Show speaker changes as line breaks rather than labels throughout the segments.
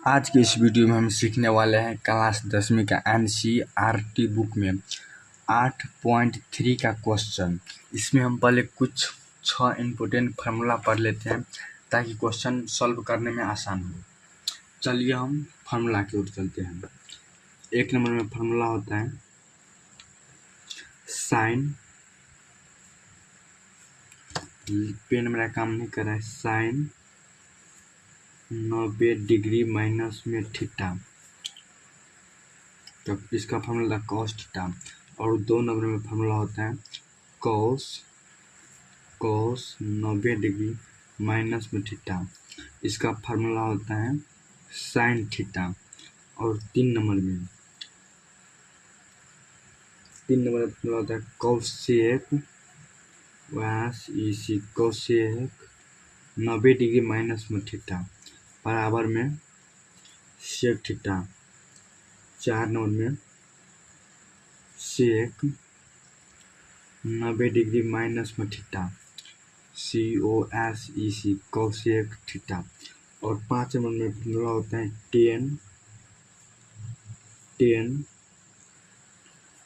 आज के इस वीडियो में हम सीखने वाले हैं क्लास 10वीं का NCERT बुक में 8.3 का क्वेश्चन। इसमें हम पहले कुछ 6 इम्पोर्टेंट फार्मूला पढ़ लेते हैं ताकि क्वेश्चन सॉल्व करने में आसान हो। चलिए हम फार्मूला की ओर चलते हैं। 1 नंबर में फार्मूला होता है साइन, पेन मेरा काम नहीं कर रहा है, साइन 90 डिग्री माइनस में थीटा, तो इसका फार्मूला कॉस थीटा। और 2 नंबर में फार्मूला होता है कॉस 90 डिग्री माइनस में थीटा, इसका फार्मूला होता है साइन थीटा। और 3 नंबर में फार्मूला होता है कोसेक कोसेक 90 डिग्री माइनस में थीटा बराबर में सेक थीटा। 4 नंबर में सेक 90 डिग्री माइनस में थीटा, COSEC कोसेक थीटा। और 5 नंबर में फार्मूला होता है टेन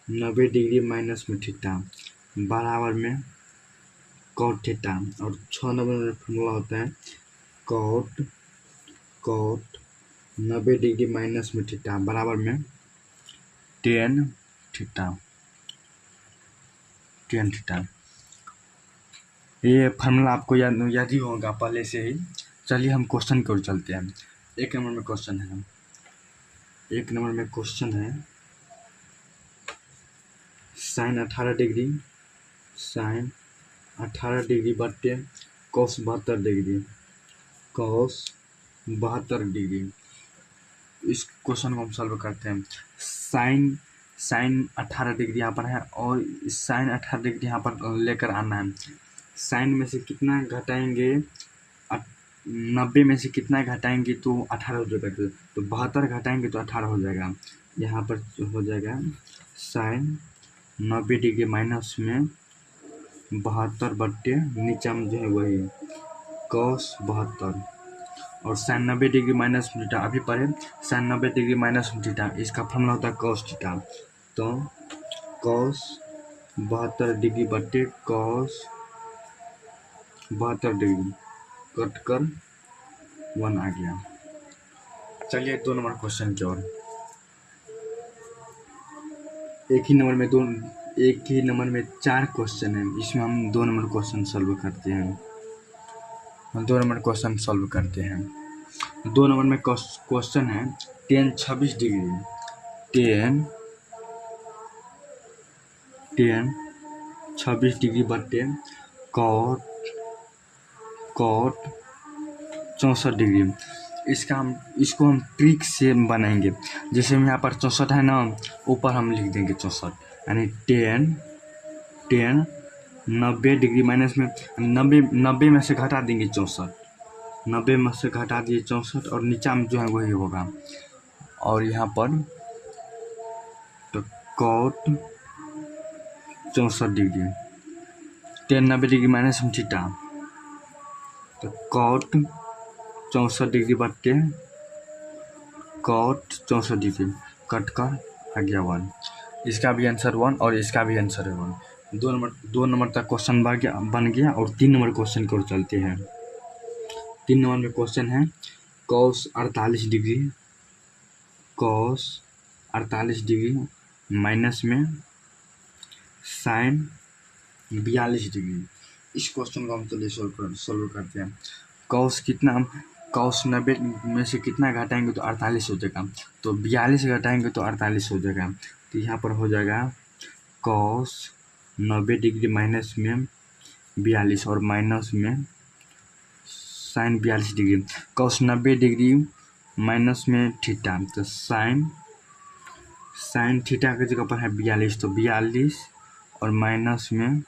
90 डिग्री माइनस में थीटा बराबर में कॉट थीटा। और 6 नंबर में फार्मूला होता है कॉट 90 डिग्री माइनस में थीटा बराबर में टेन थीटा। ये फार्मूला आपको याद ही होगा पहले से ही। चलिए हम क्वेश्चन की ओर चलते हैं। 1 नंबर में क्वेश्चन है साइन 18 डिग्री बट्टे कॉस 72 डिग्री। इस क्वेश्चन को हम सॉल्व करते हैं। साइन 18 डिग्री यहाँ पर है और साइन 18 डिग्री यहाँ पर लेकर आना है। साइन में से कितना घटाएंगे, 90 में से कितना घटाएंगे तो 18 हो जाएगा, तो 72 घटाएंगे तो 18 हो जाएगा। यहाँ पर हो जाएगा साइन 90 डिग्री माइनस में 72 बट्टे नीचे में जो है वही कॉस 72 और साइन 90 डिग्री माइनस में थीटा। अभी पढ़े साइन 90 डिग्री माइनस में थीटा, इसका फॉर्मूला होता है कॉस थीटा। तो कॉस 72 डिग्री बट्टे कॉस 72 डिग्री कट कर 1 आ गया। चलिए 2 नंबर क्वेश्चन की ओर। एक ही नंबर में 4 क्वेश्चन है, इसमें हम 2 नंबर क्वेश्चन सॉल्व करते हैं। 2 नंबर क्वेश्चन सॉल्व करते हैं। 2 नंबर में क्वेश्चन है टेन 26 डिग्री बट्टे कॉट 64 डिग्री। इसको हम ट्रिक से बनाएंगे। जैसे हम यहाँ पर 64 है ना, ऊपर हम लिख देंगे 64, यानी 10 90 डिग्री माइनस में 90 में से घटा देंगे 64, 90 में से घटा दिए 64 और नीचा में जो है वही होगा। और यहाँ पर तो कॉट 64 डिग्री 10 90 डिग्री माइनस में थीटा, तो कॉट 64 डिग्री बट्टे कॉट 64 डिग्री कट कर आ गया 1। इसका भी आंसर 1 और इसका भी आंसर है 1। 2 नंबर तक क्वेश्चन बन गया। और 3 नंबर क्वेश्चन की ओर चलते हैं। 3 नंबर में क्वेश्चन है कॉस 48 डिग्री माइनस में साइन 42 डिग्री। इस क्वेश्चन को हम चलिए सॉल्व करते हैं। कॉस 90 में से कितना घटाएंगे तो 48 हो जाएगा, तो 42 घटाएंगे तो 48 हो जाएगा। तो यहाँ पर हो जाएगा कॉस 90 डिग्री माइनस में 42 और माइनस में sine 42 degree. Cos 90 degree minus में थीटा, तो साइन थीटा की जगह पर है 42, तो 42 और माइनस में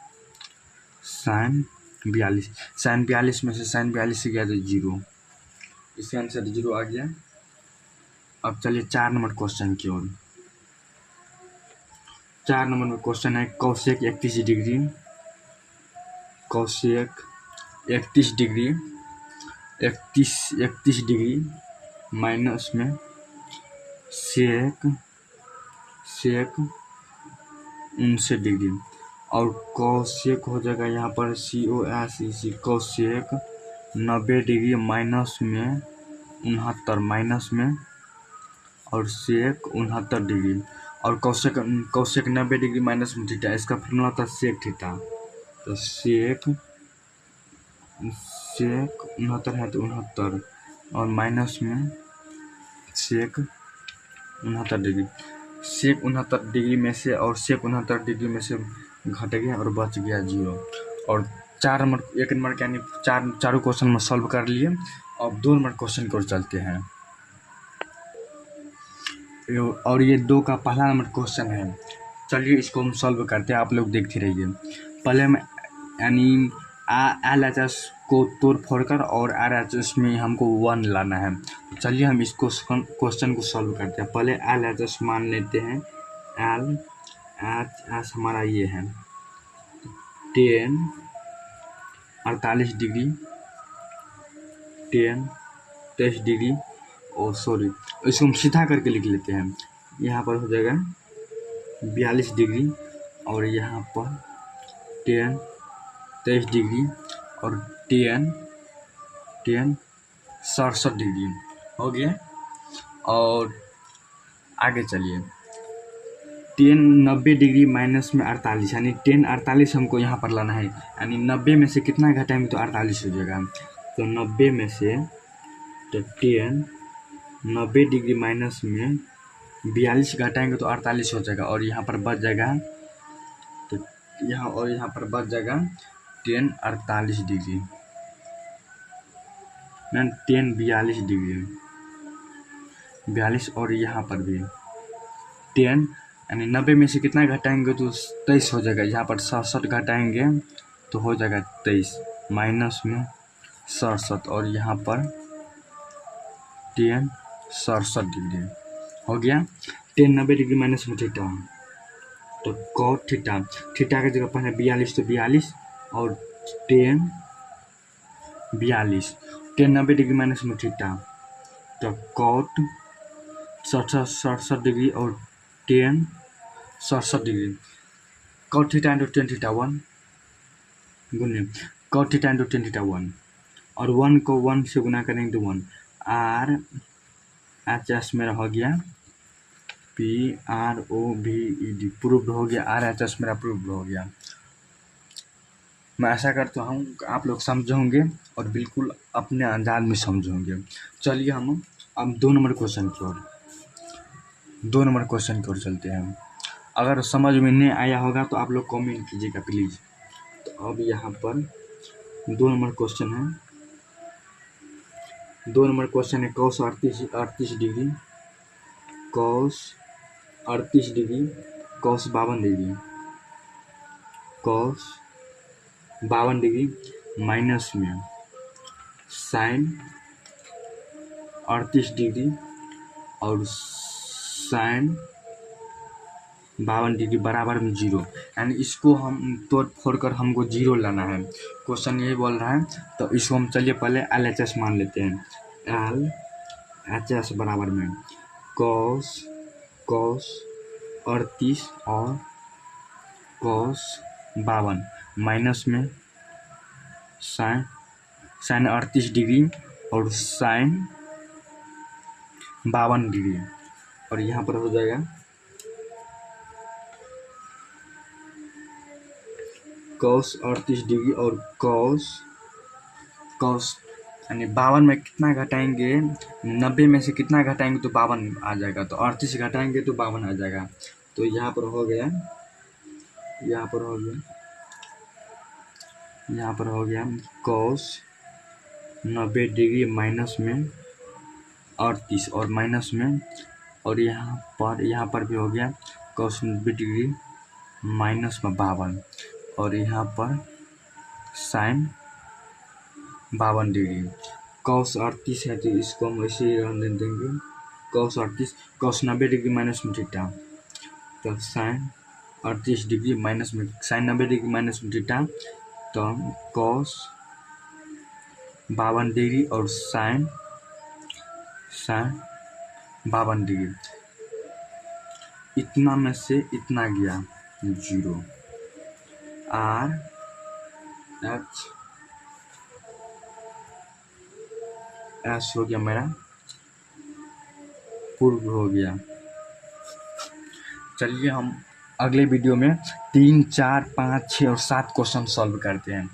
साइन 42 में से साइन 42 से गया तो 0, इसका आंसर 0 आ गया। अब चलिए 4 नंबर क्वेश्चन की ओर। 4 नंबर में क्वेश्चन है कोसेक 31 डिग्री माइनस में सेक 59 डिग्री और कोसेक हो जाएगा यहाँ पर COSEC कोसेक 90 डिग्री माइनस में 69 और सेक 69 डिग्री और कोसेक 90 डिग्री माइनस में थीटा, इसका फॉर्मूला था सेक थीटा। तो सेक 69 है तो 69 और माइनस में सेक 69 डिग्री। सेक 69 डिग्री में से और सेक 69 डिग्री में से घट गया और बच गया 0। और 1 नंबर के यानी चारों क्वेश्चन में सॉल्व कर लिए। अब 2 नंबर क्वेश्चन को चलते हैं और ये 2 का पहला नंबर क्वेश्चन है। चलिए इसको हम सॉल्व करते हैं, आप लोग देखते रहिए। पहले हम यानी LHS को तोड़ फोड़ कर और RHS में हमको 1 लाना है। चलिए हम इसको क्वेश्चन को सॉल्व करते हैं। पहले LHS मान लेते हैं। LHS हमारा ये है 10 48 डिग्री 10 23 डिग्री और सॉरी इसको हम सीधा करके लिख लेते हैं। यहाँ पर हो जाएगा 42 डिग्री और यहाँ पर 10 23 डिग्री और 10 67 डिग्री हो गया। और आगे चलिए 10 90 डिग्री माइनस में 48 यानी 10 48 हमको यहाँ पर लाना है। यानी 90 में से कितना घटाएंगे तो 48 हो जाएगा। तो 90 में से तो 10 90 डिग्री माइनस में 42 घटाएंगे तो 48 हो जाएगा और यहाँ पर बच जाएगा तो यहाँ पर बच जाएगा 10 48 डिग्री 10 42 डिग्री 42 और यहाँ पर भी 10 यानी 90 में से कितना घटाएंगे तो 23 हो जाएगा। यहाँ पर 67 घटाएंगे तो हो जाएगा 23 माइनस में 67 और यहाँ पर 10 67 डिग्री हो गया। 10 90 डिग्री माइनस में थीटा तो कॉट थीटा की जगह पर है 42 तो 42 और 10 42 10 90 डिग्री माइनस में थीटा तो कॉट 67 डिग्री और 10 67 degree cot theta into tan theta 1 गुने cot theta into tan theta 1 और 1 को 1 से गुना करेंगे तो 1 RHS मेरा हो गया PROVED प्रूव्ड हो गया। RHS मेरा प्रूव्ड हो गया। मैं आशा करता हूँ आप लोग समझोगे और बिल्कुल अपने अंदाज में समझोगे। चलिए हम अब 2 नंबर क्वेश्चन की ओर चलते हैं। अगर समझ में नहीं आया होगा तो आप लोग कमेंट कीजिएगा प्लीज़। तो अब यहाँ पर 2 नंबर क्वेश्चन है। 2 नंबर क्वेश्चन है cos 38 degree cos 38 degree cos 52 degree cos 52 degree minus में sin 38 डिग्री और sin 52 डिग्री बराबर में 0। यानी इसको हम तोड़ फोड़ कर हमको 0 लाना है। क्वेश्चन यही बोल रहा है। तो इसको हम चलिए पहले LHS मान लेते हैं। LHS बराबर में cos 38 और cos 52 माइनस में sin 38 डिग्री और sin 52 डिग्री और यहाँ पर हो जाएगा cos 38 डिग्री और cos यानी 52 में कितना घटाएंगे 90 में से कितना घटाएंगे तो 52 आ जाएगा। तो 38 घटाएंगे तो 52 आ जाएगा। तो यहाँ पर हो गया cos 90 डिग्री माइनस में 38 और माइनस में और यहाँ पर भी हो गया cos 90 डिग्री माइनस में 52 और यहाँ पर sin 52 डिग्री cos 38 है तो इसको हम ऐसे ही रहने देंगे। cos 90 डिग्री माइनस में थीटा तो sin 38 डिग्री माइनस में sin 90 डिग्री माइनस में थीटा तो cos 52 डिग्री और sin साइन 52 डिग्री। इतना में से इतना गया 0। आर एच एस हो गया मेरा पूर्व हो गया। चलिए हम अगले वीडियो में 3, 4, 5, 6 और 7 क्वेश्चन सॉल्व करते हैं।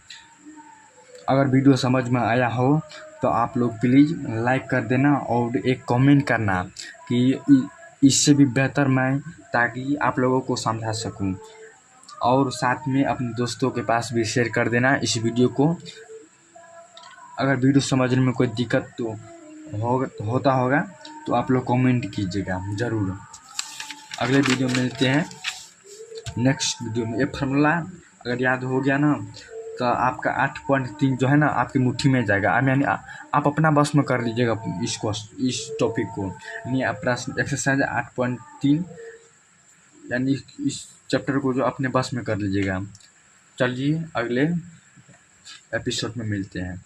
अगर वीडियो समझ में आया हो तो आप लोग प्लीज़ लाइक कर देना और एक कमेंट करना कि इससे भी बेहतर मैं, ताकि आप लोगों को समझा सकूं। और साथ में अपने दोस्तों के पास भी शेयर कर देना इस वीडियो को। अगर वीडियो समझने में कोई दिक्कत तो होता होगा तो आप लोग कमेंट कीजिएगा ज़रूर। अगले वीडियो में मिलते हैं नेक्स्ट वीडियो में। ये फार्मूला अगर याद हो गया ना तो आपका 8.3 जो है ना आपकी मुट्ठी में जाएगा। यानी आप अपना बस में कर लीजिएगा इस टॉपिक को। यानी अपना एक्सरसाइज 8.3 यानी इस चैप्टर को जो अपने बस में कर लीजिएगा। चलिए अगले एपिसोड में मिलते हैं।